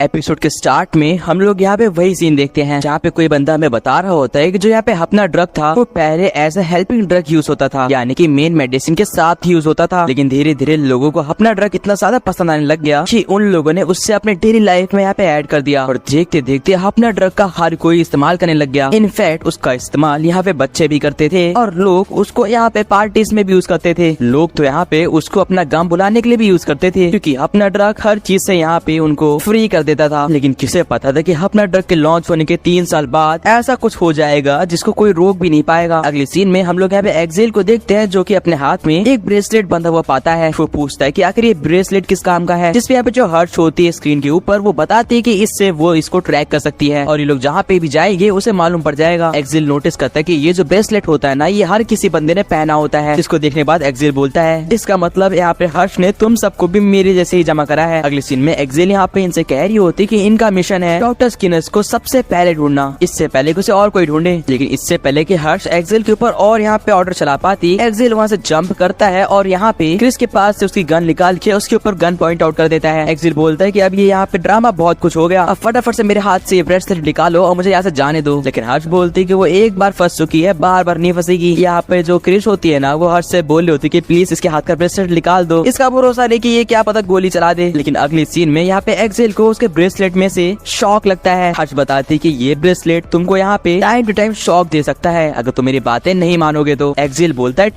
Episode के start में हम लोग यहाँ पे वही सीन देखते हैं जहाँ पे कोई बंदा हमें बता रहा होता है कि जो यहाँ पे अपना ड्रग था वो पहले as a helping drug use होता था, यानी कि मेन मेडिसिन के साथ यूज होता था। लेकिन धीरे धीरे लोगों को अपना ड्रग इतना ज्यादा पसंद आने लग गया कि उन लोगों ने उससे अपने डेली लाइफ में यहाँ पे ऐड कर दिया और देखते देखते अपना ड्रग का हर कोई इस्तेमाल करने लग गया। इनफैक्ट उसका इस्तेमाल यहाँ पे बच्चे भी करते थे और लोग उसको यहाँ पे पार्टीज में भी यूज करते थे। लोग तो यहाँ पे उसको अपना गम बुलाने के लिए भी यूज करते थे क्योंकि अपना ड्रग हर चीज से यहाँ पे उनको फ्री कर देता था। लेकिन किसे पता था कि अपना ड्रग के लॉन्च होने के 3 साल बाद ऐसा कुछ हो जाएगा जिसको कोई रोक भी नहीं पाएगा। अगले सीन में हम लोग यहाँ पे एक्सेल को देखते हैं जो कि अपने हाथ में एक ब्रेसलेट बंधा हुआ पाता है। वो पूछता है कि आखिर ये ब्रेसलेट किस काम का है, जिसपे यहाँ पे जो हर्ट होती है स्क्रीन के ऊपर वो बताती है कि इससे वो इसको ट्रैक कर सकती है और ये लोग जहाँ पे भी जाएंगे उसे मालूम पड़ जाएगा। एक्सेल नोटिस करता है कि ये जो ब्रेसलेट होता है ना ये हर किसी बंदे ने पहना होता है, जिसको देखने के बाद एक्सेल बोलता है इसका मतलब यहाँ पे हर्ष ने तुम सबको भी मेरे जैसे ही जमा करा है। अगले सीन में एक्सेल यहाँ पे इनसे कह रही होती कि इनका मिशन है डॉक्टर स्किनर्स को सबसे पहले ढूंढना, इससे पहले उसे और कोई ढूंढे। लेकिन इससे पहले कि हर्ष एक्सेल के ऊपर और यहाँ पे ऑर्डर चला पाती, एक्सेल वहाँ से जंप करता है और यहाँ पे क्रिस के पास से उसकी गन निकाल के उसके ऊपर गन पॉइंट आउट कर देता है। एक्सेल बोलता है कि अब ये यहाँ पे ड्रामा बहुत कुछ हो गया, अब फटाफट से मेरे हाथ से ये ब्रेसलेट निकालो और मुझे यहाँ से जाने दो। लेकिन हर्ष बोलती है कि वो एक बार फंस चुकी है, बार बार नहीं फंसेगी। यहाँ पे जो क्रिस होती है ना वो हर्ष से बोल रही होती है कि प्लीज इसके हाथ का ब्रेसलेट निकाल दो, इसका भरोसा नहीं कि ये क्या पता गोली चला दे। लेकिन अगले सीन में यहाँ पे एक्सेल को उसके ब्रेसलेट में से शॉक लगता है। हर्ष बताती है कि ये ब्रेसलेट तुमको यहाँ पे टाइम टू टाइम शॉक दे सकता है अगर तुम मेरी बातें नहीं मानोगे तो। एक्सेल बोलता है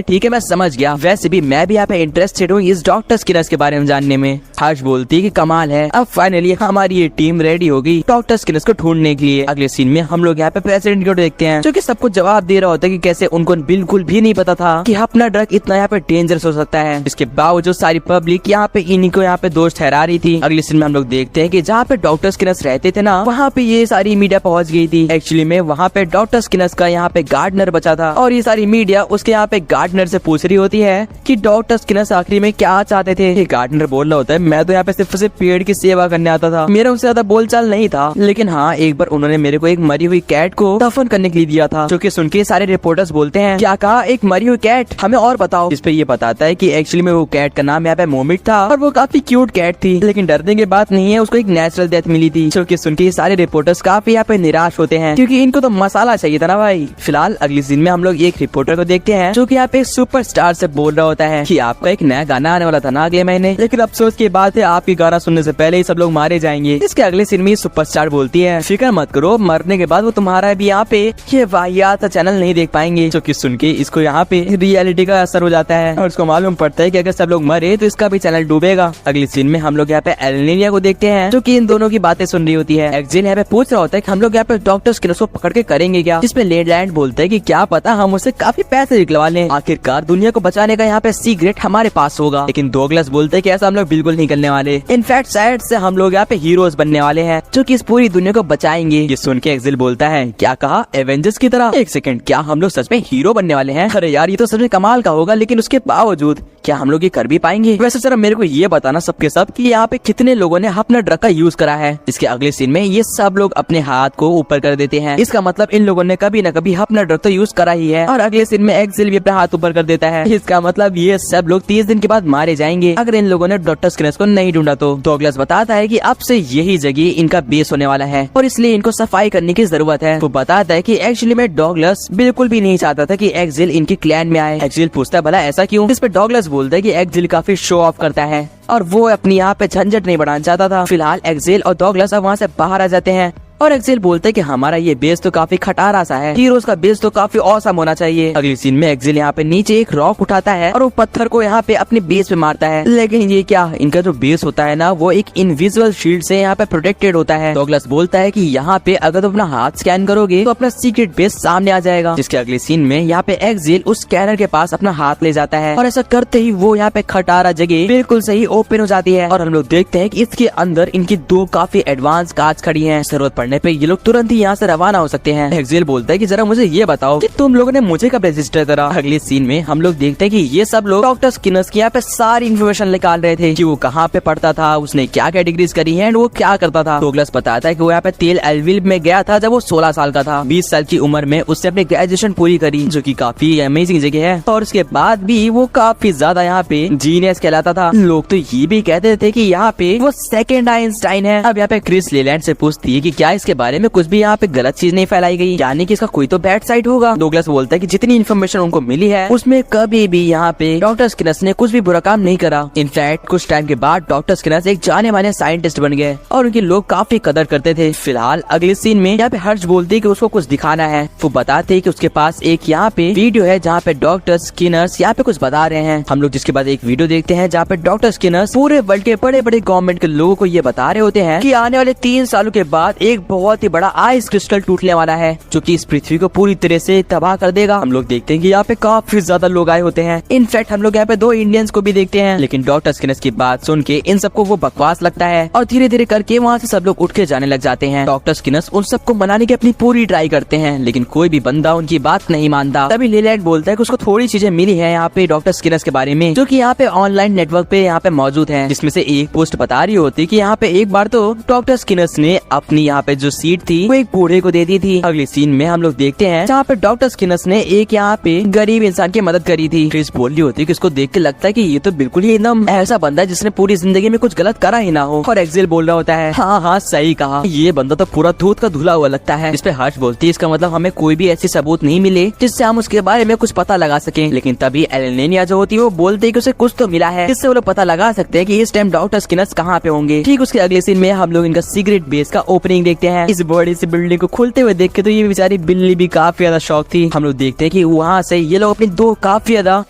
ठीक है मैं समझ गया, वैसे भी मैं भी यहाँ पे इंटरेस्टेड हूँ इस डॉक्टर स्किनर्स के बारे में जानने में। हर्ष बोलती है कि कमाल है, अब फाइनली हमारी ये टीम रेडी होगी डॉक्टर स्किनर्स को ढूंढने के लिए। अगले सीन में हम लोग यहाँ पे प्रेसिडेंट को देखते हैं जो कि सबको जवाब दे रहा होता है कि कैसे उनको बिल्कुल भी नहीं पता था कि अपना ड्रग इतना यहाँ पे डेंजरस हो सकता है। इसके बावजूद सारी पब्लिक यहाँ पे इन्हीं को यहाँ पे दोष ठहरा रही थी। अगले सीन में हम लोग देखते हैं कि जहाँ पे डॉक्टर स्किनर्स रहते थे ना वहाँ पे ये सारी मीडिया पहुँच गई थी। एक्चुअली में वहाँ पे डॉक्टर स्किनर्स का यहाँ पे गार्डनर बचा था और ये सारी मीडिया उसके यहाँ पे गार्डनर से पूछ रही होती है कि डॉक्टर स्किनर्स आखिरी में क्या चाहते थे। ये गार्डनर बोल रहा होता है मैं तो यहाँ पे सिर्फ पेड़ की सेवा करने आता था, मेरा उनसे ज्यादा बोलचाल नहीं था, लेकिन हाँ एक बार उन्होंने मेरे को एक मरी हुई कैट को दफन करने के लिए दिया था। जो कि सुन के सारे रिपोर्टर्स बोलते हैं क्या कहा, एक मरी हुई कैट, हमें और बताओ। इस पे ये बताता है कि एक्चुअली में वो कैट का नाम यहाँ पे मोमिट था और वो काफी क्यूट कैट थी, लेकिन डरने की बात नहीं है, उसको एक नेचुरल डेथ मिली थी। जो कि सुन के सारे रिपोर्टर्स काफी यहाँ पे निराश होते हैं क्योंकि इनको तो मसाला चाहिए था ना भाई। फिलहाल अगले दिन में हम लोग एक रिपोर्टर को देखते हैं जो कि यहाँ पे सुपरस्टार से बोल रहा होता है कि आपका एक नया गाना आने वाला था ना अगले महीने, लेकिन अफसोस की बात है आपकी गाना सुनने से पहले ही सब लोग मारे जाएंगे। इसके अगले सीन में सुपरस्टार बोलती है फिक्र मत करो, मरने के बाद वो तुम्हारा भी यहाँ पे ये वाहियात चैनल नहीं देख पाएंगे। जो कि सुन के इसको यहाँ पे रियलिटी का असर हो जाता है और उसको मालूम पड़ता है कि अगर सब लोग मरे तो इसका भी चैनल डूबेगा। अगले सीन में हम लोग यहाँ पे एलेनिया को देखते हैं जो कि इन दोनों की बातें सुन रही होती है। एक्सेल यहाँ पे पूछ रहा होता है कि हम लोग यहाँ पे डॉक्टर स्किनर्स को पकड़ के करेंगे क्या, जिसपे लेडलैंड बोलता है कि क्या पता हम उससे काफी पैसे निकलवा लें, आखिरकार दुनिया को बचाने का यहाँ पे सीक्रेट हमारे पास होगा। लेकिन डॉगलस बोलते हैं कि ऐसा हम लोग बिल्कुल नहीं करने वाले, इनफैक्ट शायद से हम लोग यहाँ पे हीरोज बनने वाले हैं जो कि इस पूरी दुनिया को बचाएंगे। ये सुन के एक्सेल बोलता है क्या कहा, एवेंजर्स की तरह? एक सेकंड, क्या हम लोग सच में हीरो बनने वाले हैं? अरे यार ये तो सच में कमाल का होगा, लेकिन उसके बावजूद क्या हम लोग ये कर भी पाएंगे? वैसे जरा मेरे को ये बताना सबके सब कि यहाँ पे कितने लोगों ने अपना ड्रग का यूज करा है। इसके अगले सीन में ये सब लोग अपने हाथ को ऊपर कर देते हैं, इसका मतलब इन लोगों ने कभी न कभी अपना ड्रग तो यूज करा ही है। और अगले सीन में एक्सेल भी अपना हाथ ऊपर कर देता है, इसका मतलब ये सब लोग 30 दिन के बाद मारे जाएंगे अगर इन लोगों ने डॉक्टर स्किनर्स को नहीं ढूंढा तो। डॉगलस बताता है कि अब से यही जगह इनका बेस होने वाला है और इसलिए इनको सफाई करने की जरूरत है। वो बताता है कि एक्चुअली में डॉगलस बिल्कुल भी नहीं चाहता था कि एक्सेल इनकी क्लैन में आए। एक्सेल पूछता है भला ऐसा क्यों? इस पे डॉगलस बोलता है कि एक्सेल काफी शो ऑफ करता है और वो अपनी यहाँ पे झंझट नहीं बढ़ाना चाहता था। फिलहाल एक्सेल और डॉगलस अब वहाँ से बाहर आ जाते हैं और एक्सेल बोलते हैं कि हमारा ये बेस तो काफी खटारा सा है, हीरोज का बेस तो काफी औसम होना चाहिए। अगले सीन में एक्सेल यहाँ पे नीचे एक रॉक उठाता है और वो पत्थर को यहाँ पे अपने बेस पे मारता है, लेकिन ये क्या, इनका जो बेस होता है ना वो एक इनविजिबल शील्ड से यहाँ पे प्रोटेक्टेड होता है। डॉगलस बोलता है कि यहाँ पे अगर तुम अपना हाथ स्कैन करोगे तो अपना सीक्रेट बेस सामने आ जाएगा। जिसके अगले सीन में यहाँ पे एक्सेल उस स्कैनर के पास अपना हाथ ले जाता है और ऐसा करते ही वो यहाँ पे खटारा जगह बिल्कुल सही ओपन हो जाती है और हम लोग देखते हैं कि इसके अंदर इनकी 2 काफी एडवांस कांच खड़ी है। जरूरत पड़ने पे ये लोग तुरंत ही यहाँ से रवाना हो सकते हैं। एक्सेल बोलता है कि जरा मुझे ये बताओ कि तुम लोगों ने मुझे कब रजिस्टर करा। अगले सीन में हम लोग देखते हैं कि ये सब लोग डॉक्टर स्किनर्स की यहाँ पे सारी इन्फॉर्मेशन निकाल रहे थे कि वो कहाँ पे पढ़ता था, उसने क्या कैटेगरीज करी है, वो क्या करता था। डगलस बताता है कि वो यहाँ पे तेल एलविल में गया था जब वो 16 साल का था। 20 साल की उम्र में उसने अपनी ग्रेजुएशन पूरी करी, जो कि काफी अमेजिंग जगह है। और उसके बाद भी वो काफी ज्यादा यहाँ पे जीनियस कहलाता था। लोग तो ये भी कहते थे कि यहाँ पे वो सेकंड आइंस्टाइन है। अब यहाँ पे क्रिस लेलैंड से पूछती है कि क्या इसके बारे में कुछ भी यहाँ पे गलत चीज नहीं फैलाई गई, यानी कि इसका कोई तो बैड साइड होगा। डगलस बोलता है कि जितनी इन्फॉर्मेशन उनको मिली है उसमें कभी भी यहाँ पे डॉक्टर स्किनर्स ने कुछ भी बुरा काम नहीं करा। इनफैक्ट कुछ टाइम के बाद डॉक्टर स्किनर्स एक जाने माने साइंटिस्ट बन गए और उनके लोग काफी कदर करते थे। फिलहाल अगले सीन में यहाँ पे हर्ष बोलती है कि उसको कुछ दिखाना है। वो बताते हैं कि उसके पास एक यहाँ पे वीडियो है जहाँ पे डॉक्टर स्किनर्स यहाँ पे कुछ बता रहे हैं। हम लोग जिसके बाद एक वीडियो देखते हैं जहाँ पे डॉक्टर स्किनर्स पूरे वर्ल्ड के बड़े बड़े गवर्नमेंट के लोगों को ये बता रहे होते हैं कि आने वाले 3 सालों के बाद एक बहुत ही बड़ा आइस क्रिस्टल टूटने वाला है जो कि इस पृथ्वी को पूरी तरह से तबाह कर देगा। हम लोग देखते हैं कि यहाँ पे काफी ज्यादा लोग आए होते हैं। इनफैक्ट हम लोग यहाँ पे 2 इंडियंस को भी देखते हैं, लेकिन डॉक्टर स्किनर्स की बात सुन के इन सबको वो बकवास लगता है और धीरे धीरे करके वहाँ से सब लोग उठ के जाने लग जाते हैं। डॉक्टर स्किनर्स उन सबको मनाने की अपनी पूरी ट्राई करते हैं, लेकिन कोई भी बंदा उनकी बात नहीं मानता। तभी लेलैंड बोलता है कि उसको थोड़ी चीजें मिली है यहाँ पे डॉक्टर स्किनर्स के बारे में, जो कि यहाँ पे ऑनलाइन नेटवर्क पे यहाँ पे मौजूद है, जिसमें से एक पोस्ट बता रही होती कि यहाँ पे एक बार तो डॉक्टर स्किनर्स ने अपनी यहाँ पे जो सीट थी वो एक बूढ़े को दे दी थी। अगले सीन में हम लोग देखते हैं जहाँ पे डॉक्टर स्किनर्स ने एक यहाँ पे गरीब इंसान की मदद करी थी। क्रिस बोल रही होती है कि इसको देख के लगता है कि ये तो बिल्कुल ही एकदम ऐसा बंदा है जिसने पूरी जिंदगी में कुछ गलत करा ही ना हो। और एक्सेल बोल रहा होता है हाँ हाँ सही कहा, ये बंदा तो पूरा दूध का धुला हुआ लगता है। इस पे हर्ष बोलती है इसका मतलब हमें कोई भी ऐसी सबूत नहीं मिले जिससे हम उसके बारे में कुछ पता लगा सके। लेकिन तभी एलेनिया जो होती है वो बोलती है कि उसे कुछ तो मिला है जिससे वो लोग पता लगा सकते हैं कि इस टाइम डॉक्टर स्किनर्स कहाँ पे होंगे। ठीक उसके अगले सीन में हम लोग इनका सीक्रेट बेस का ओपनिंग देखते हैं। इस बड़ी सी बिल्डिंग को खुलते हुए देख के तो ये बेचारी बिल्ली भी काफी ज्यादा शौक थी। हम लोग देखते हैं कि वहाँ से ये लोग अपनी 2 काफी ज्यादा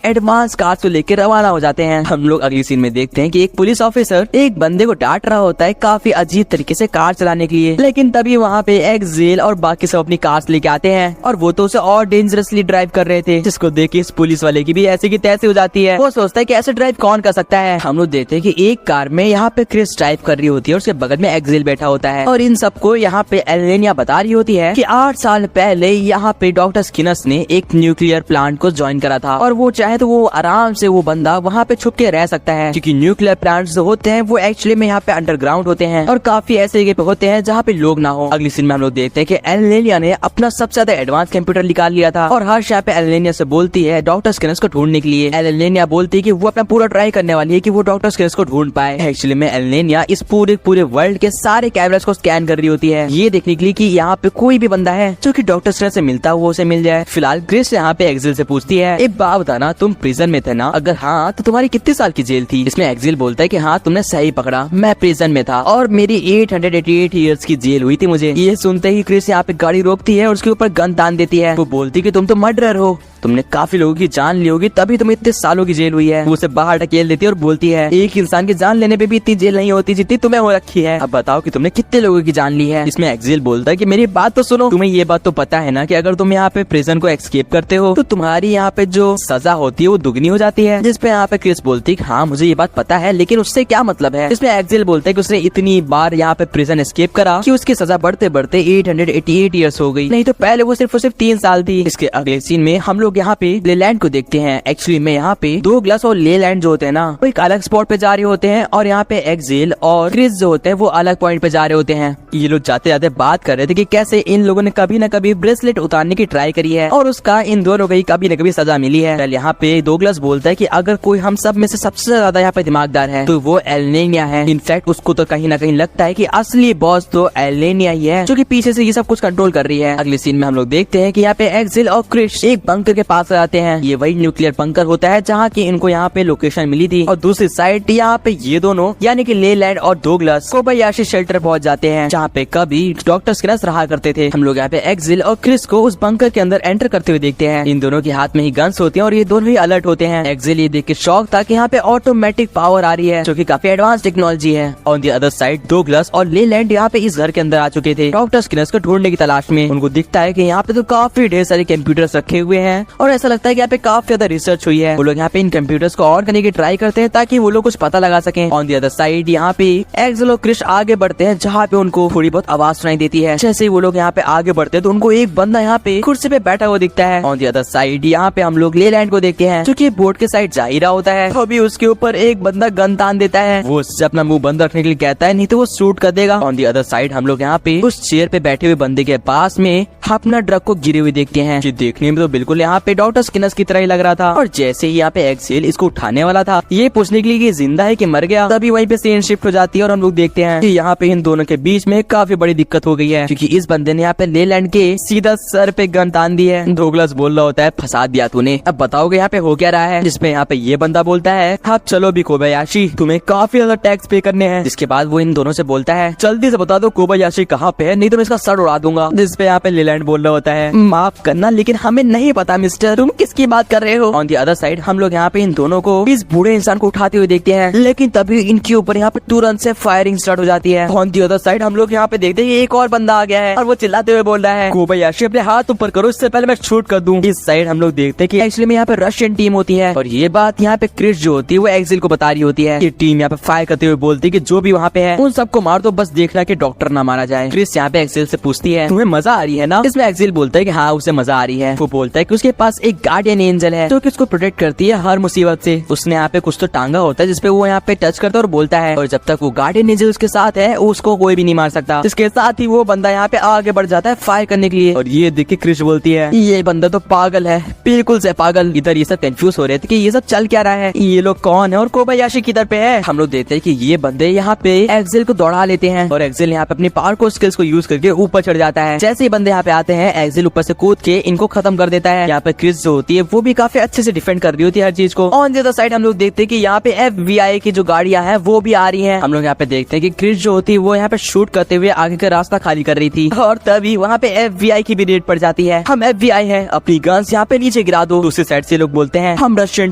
एडवांस कार्स को लेकर रवाना हो जाते हैं। हम लोग अगली सीन में देखते हैं कि एक पुलिस ऑफिसर एक बंदे को डांट रहा होता है काफी अजीब तरीके से कार चलाने के लिए, लेकिन तभी वहाँ पे एक्सेल और बाकी सब अपनी कार्स लेके आते हैं और वो तो उसे और डेंजरसली ड्राइव कर रहे थे, जिसको देख के इस पुलिस वाले की भी ऐसे की तैसे हो जाती है। वो सोचता है कि ऐसे ड्राइव कौन कर सकता है। हम लोग देखते हैं कि एक कार में यहाँ पे क्रिस ड्राइव कर रही होती है और उसके बगल में एक्सेल बैठा होता है और इन सबको यहाँ पे एलेनिया बता रही होती है कि 8 साल पहले यहाँ पे डॉक्टर स्किनर्स ने एक न्यूक्लियर प्लांट को ज्वाइन करा था और वो चाहे तो वो आराम से वो बंदा वहाँ पे छुप के रह सकता है, क्योंकि न्यूक्लियर प्लांट्स जो होते हैं वो एक्चुअली में यहाँ पे अंडरग्राउंड होते हैं और काफी ऐसे जगह पे होते हैं जहाँ पे लोग ना हो। अगली सीन में हम लोग देखते हैं कि एलेनिया ने अपना सबसे ज्यादा एडवांस कंप्यूटर निकाल लिया था और हर्ष यहाँ पे एलेनिया से बोलती है डॉक्टर स्किनर्स को ढूंढने के लिए। एलेनिया बोलती है कि वो अपना पूरा ट्राई करने वाली है कि वो डॉक्टर स्किनर्स को ढूंढ पाए। एक्चुअली में एलेनिया इस पूरे वर्ल्ड के सारे कैमरास को स्कैन कर रही होती है ये देखने के लिए कि यहाँ पे कोई भी बंदा है जो कि डॉक्टर स्किनर्स से मिलता वो उसे मिल जाए। फिलहाल क्रिस यहाँ पे एक्सेल से पूछती है एक बात बताना, तुम प्रिजन में थे ना, अगर हाँ तो तुम्हारी कितने साल की जेल थी। इसमें एक्सेल बोलता है कि हाँ तुमने सही पकड़ा, मैं प्रिजन में था और मेरी 888 ईयर्स की जेल हुई थी मुझे। ये सुनते ही क्रिस यहाँ पे गाड़ी रोकती है और उसके ऊपर गन तान देती है। वो बोलती कि तुम तो मर्डरर हो, तुमने काफी लोगों की जान ली होगी तभी तुम्हें इतने सालों की जेल हुई है। वो उसे बाहर ढकेल देती है और बोलती है एक इंसान की जान लेने पे भी इतनी जेल नहीं होती जितनी तुम्हें हो रखी है, अब बताओ कि तुमने कितने लोगों की जान ली है। इसमें एक्सेल बोलता है कि मेरी बात तो सुनो, तुम्हें ये बात तो पता है ना कि अगर तुम यहाँ पे प्रिजन को एस्केप करते हो तो तुम्हारी यहाँ पे जो सजा होती है वो दुगनी हो जाती है। जिसपे यहाँ पे क्रिस बोलती है हाँ मुझे ये बात पता है, लेकिन उससे क्या मतलब है। इसमें एक्सेल बोलता है कि उसने इतनी बार यहाँ पे प्रिजन एस्केप करा कि उसकी सजा बढ़ते बढ़ते 888 ईयर्स हो गई, नहीं तो पहले वो सिर्फ 3 साल थी। इसके अगले सीन में हम लोग यहाँ पे लेलैंड को देखते हैं। एक्चुअली में यहाँ पे डगलस और लेलैंड जो होते हैं ना वो एक अलग स्पॉट पे जा रहे होते हैं और यहाँ पे एक्सेल और क्रिस जो होते हैं वो अलग पॉइंट पे जा रहे होते हैं। ये लोग जाते जाते बात कर रहे थे कि कैसे इन लोगों ने कभी न कभी ब्रेसलेट उतारने की ट्राई करी है और उसका इन दोनों को ही कभी न कभी सजा मिली है। यहाँ पे डगलस बोलता है कि अगर कोई हम सब में से सबसे ज्यादा यहाँ पे दिमागदार है तो वो एलेनिया है। इनफैक्ट उसको तो कहीं ना कहीं लगता है कि असली बॉस तो एलेनिया ही है जो कि पीछे से ये सब कुछ कंट्रोल कर रही है। अगले सीन में हम लोग देखते हैं कि यहाँ पे एक्सेल और क्रिस एक बंकर के पास आते हैं। ये वही न्यूक्लियर बंकर होता है जहाँ की इनको यहाँ पे लोकेशन मिली थी और दूसरी साइड यहाँ पे ये दोनों यानी कि लेलैंड और डगलस कोबायाशी शेल्टर पहुंच जाते हैं जहाँ पे कभी डॉक्टर स्किनर्स रहा करते थे। हम लोग यहाँ पे एक्सेल और क्रिस को उस बंकर के अंदर एंटर करते हुए देखते हैं। इन दोनों के हाथ में ही गन्स होती हैं और ये दोनों ही अलर्ट होते हैं। एक्सेल ये देख के शॉक था कि यहाँ पे ऑटोमेटिक पावर आ रही है जो कि काफी एडवांस टेक्नोलॉजी है। On the other side Douglas और लेलैंड यहाँ पे इस घर के अंदर आ चुके थे डॉक्टर स्किनर्स को ढूंढने की तलाश में। उनको दिखता है कि यहाँ पे तो काफी ढेर सारे कंप्यूटर्स रखे हुए हैं और ऐसा लगता है कि यहाँ पे काफी ज्यादा रिसर्च हुई है। वो लोग यहाँ पे इन कंप्यूटर्स को और करने की ट्राई करते हैं ताकि वो लोग कुछ पता लगा सकें। ऑन द अदर साइड यहाँ पे एक्सेल और क्रिस आगे बढ़ते हैं जहाँ पे उनको थोड़ी बहुत आवाज सुनाई देती है। जैसे ही वो लोग यहाँ पे आगे बढ़ते हैं तो उनको एक बंदा यहाँ पे कुर्सी पे बैठा हुआ दिखता है। ऑन द अदर साइड यहाँ पे हम लोग लेलैंड को देखते हैं जो कि बोर्ड के साइड जा ही रहा होता है। अभी उसके ऊपर एक बंदा गन तान देता है। वो उससे अपना मुंह बंद रखने के लिए कहता है, नहीं तो वो शूट कर देगा। ऑन द अदर साइड हम लोग यहाँ पे उस चेयर पे बैठे हुए बंदे के पास में अपना ड्रग को गिरे हुए देखते हैं, जो देखने में तो बिल्कुल यहाँ पे डॉक्टर स्किनर्स की तरह ही लग रहा था। और जैसे ही यहाँ पे एक्सेल इसको उठाने वाला था ये पूछने के लिए कि जिंदा है कि मर गया, तभी वहीं पे सीन शिफ्ट हो जाती है और हम लोग देखते हैं कि यहाँ पे इन दोनों के बीच में काफी बड़ी दिक्कत हो गई है, क्योंकि इस बंदे ने यहाँ पे लेलैंड के सीधा सर पे गन तान दी है। डोगलस बोल रहा होता है, फंसा दिया तूने, अब बताओगे यहाँ पे हो क्या रहा है। जिसपे यहाँ पे ये बंदा बोलता है, अब चलो भी कोबायाशी, तुम्हें काफी ज्यादा टैक्स पे करने हैं। जिसके बाद वो इन दोनों से बोलता है, जल्दी से बता दो कोबायाशी कहाँ पे है, नहीं तो मैं इसका सर उड़ा दूंगा। जिसपे यहाँ पे लेलैंड बोल रहा होता है, माफ करना लेकिन हमें नहीं पता मिस्टर, तुम किसकी बात कर रहे हो। ऑन द अदर साइड हम लोग यहाँ पे इन दोनों को इस बूढ़े इंसान को उठाते हुए देखते हैं, लेकिन तभी इनके ऊपर यहाँ पे तुरंत से फायरिंग स्टार्ट हो जाती है। ऑन द अदर साइड हम लोग यहाँ पे देखते हैं एक और बंदा आ गया है और वो चिल्लाते हुए बोल रहा है, कोबायाशी अपने हाथ ऊपर करो, इससे पहले मैं शूट कर दूं। इस साइड हम लोग देखते हैं कि एक्चुअली में यहाँ पे रशियन टीम होती है और ये बात यहाँ पे क्रिस जो होती है वो एक्सेल को बता रही होती है। ये टीम यहाँ पे फायर करते हुए बोलती है कि जो भी वहाँ पे है उन सबको मार दो, बस देखना कि डॉक्टर ना मारा जाए। क्रिस यहाँ पे एक्सेल से पूछती है, तुम्हें मजा आ रही है ना। इसमें एक्सेल बोलता है कि हाँ उसे मजा आ रही है। वो बोलता है कि उसके पास एक गार्डियन एंजल है जो कि उसको प्रोटेक्ट करती है हर मुसीबत से। उसने यहाँ पे कुछ तो टांगा होता है जिसपे वो यहाँ पे टच करता है और बोलता है, और जब तक वो गार्डियन एंजल उसके साथ है उसको कोई भी नहीं मार सकता। इसके साथ ही वो बंदा यहाँ पे आगे बढ़ जाता है फायर करने के लिए। और ये देख के क्रिस बोलती है, ये बंदा तो पागल है, बिल्कुल से पागल। इधर ये सब कंफ्यूज हो रहे थे कि ये सब चल क्या रहा है, ये लोग कौन है और कोबायाशी किधर पे है। हम लोग देखते हैं कि ये बंदे यहाँ पे एक्सेल को दौड़ा लेते हैं और एक्सेल यहाँ पे अपनी पावर को स्किल्स को यूज करके ऊपर चढ़ जाता है। जैसे ही बंदे यहाँ पे आते हैं एक्सेल ऊपर से कूद के इनको खत्म कर देता है। यहाँ पे क्रिस जो होती है वो भी काफी अच्छे से डिफेंड कर रही होती है हर चीज को। ऑन द अदर साइड हम लोग देखते हैं कि यहाँ पे FBI की जो गाड़ियां हैं वो भी आ रही हैं। हम लोग यहाँ पे देखते हैं कि क्रिस जो होती है वो यहाँ पे शूट करते हुए आगे का रास्ता खाली कर रही थी और तभी वहाँ पे FBI की भी रेड पड़ जाती है। हम FBI हैं, अपनी गन्स यहाँ पे नीचे गिरा दो। दूसरी साइड से लोग बोलते हैं, हम रशियन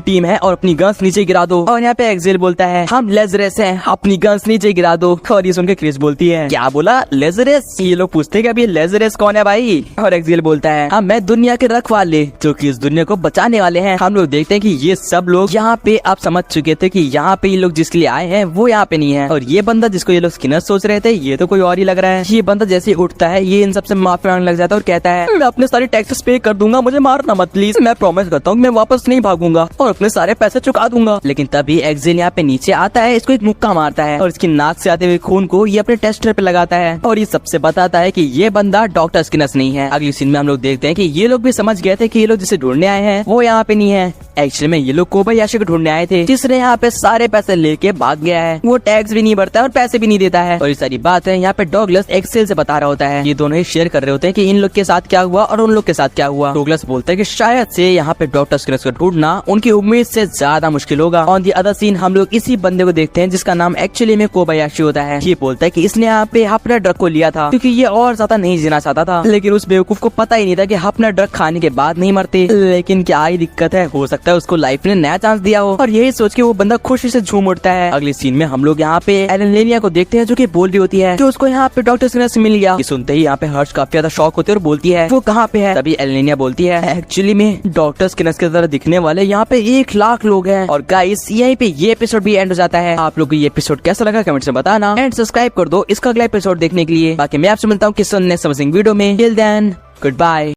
टीम है और अपनी गन्स नीचे गिरा दो। और यहाँ पे एक्सेल बोलता है, हम लेजरेस हैं, अपनी गन्स नीचे गिरा दो। और ये सुन के क्रिस बोलती है, क्या बोला लेजरेस। ये लोग पूछते हैं कि अब ये लेजरेस कौन है भाई। और एक्सेल बोलता है, हम मैं दुनिया के रखवाले जो कि इस दुनिया को बचाने वाले हैं। हम लोग देखते हैं कि ये सब लोग यहाँ पे आप समझ चुके थे कि यहाँ पे ये लोग जिसके लिए आए हैं वो यहाँ पे नहीं है। और ये बंदा जिसको ये लोग स्किनर सोच रहे थे ये तो कोई और ही लग रहा है। ये बंदा जैसे ही उठता है ये इन सबसे माफी मांगने लग जाता है और कहता है, मैं अपने सारे टैक्सेस पे कर दूंगा, मुझे मारना मत प्लीज, मैं प्रॉमिस करता हूँ मैं वापस नहीं भागूंगा और अपने सारे पैसे चुका दूंगा। लेकिन तभी एक्सेल यहाँ पे नीचे आता है, इसको एक मुक्का मारता है और इसकी नाक से आते हुए खून को ये अपने टेस्टर पे लगाता है और ये सबसे बताता है कि ये बंदा डॉक्टर स्किनर्स नहीं है। अगली सीन में हम लोग देखते हैं कि ये लोग भी समझ गए थे कि ये लोग जिसे ढूंढने आए हैं वो यहाँ पे नहीं है। एक्चुअली में ये लोग कोबायाशी को ढूंढने आए थे जिसने यहाँ पे सारे पैसे लेके भाग गया है। वो टैक्स भी नहीं भरता और पैसे भी नहीं देता है। और ये सारी बात है यहाँ पे डॉगलस एक्सेल से बता रहा होता है। ये दोनों ही शेयर कर रहे होते हैं कि इन लोग के साथ क्या हुआ और उन लोग के साथ क्या हुआ। डॉगलस बोलता है कि शायद से यहाँ पे डॉक्टर स्किनर्स को ढूंढना उनकी उम्मीद से ज्यादा मुश्किल होगा। ऑन दी अदर सीन हम लोग इसी बंदे को देखते हैं जिसका नाम एक्चुअली में कोबायाशी होता है। ये बोलता है कि इसने यहाँ पे अपना ड्रग को लिया था क्योंकि ये और ज्यादा नहीं जीना चाहता था, लेकिन उस बेवकूफ को पता ही नहीं था कि अपना ड्रग खाने के बाद नहीं मरते। लेकिन क्या ही दिक्कत है, हो सकता है उसको लाइफ ने नया चांस दिया हो। और यही सोच के वो बंदा खुशी से झूम उठता है। अगले सीन में हम लोग यहाँ पे एलेनिया को देखते हैं जो कि बोल रही होती है कि उसको यहाँ पे डॉक्टर स्किनर से मिल गया। ये सुनते ही यहाँ पे हर्ष काफी ज्यादा शॉक होते हैं और बोलती है, वो कहाँ पे है। तभी एलेनिया बोलती है, एक्चुअली में डॉक्टर स्किनर की तरह दिखने वाले यहाँ पे 1 लाख लोग हैं। और गाइस यहीं पे ये एपिसोड भी एंड हो जाता है। आप लोग को ये एपिसोड कैसा लगा कमेंट में बताना एंड सब्सक्राइब कर दो इसका अगला एपिसोड देखने के लिए। बाकी मैं आपसे मिलता हूँ किसी नेक्स्ट वीडियो में। Till then good bye.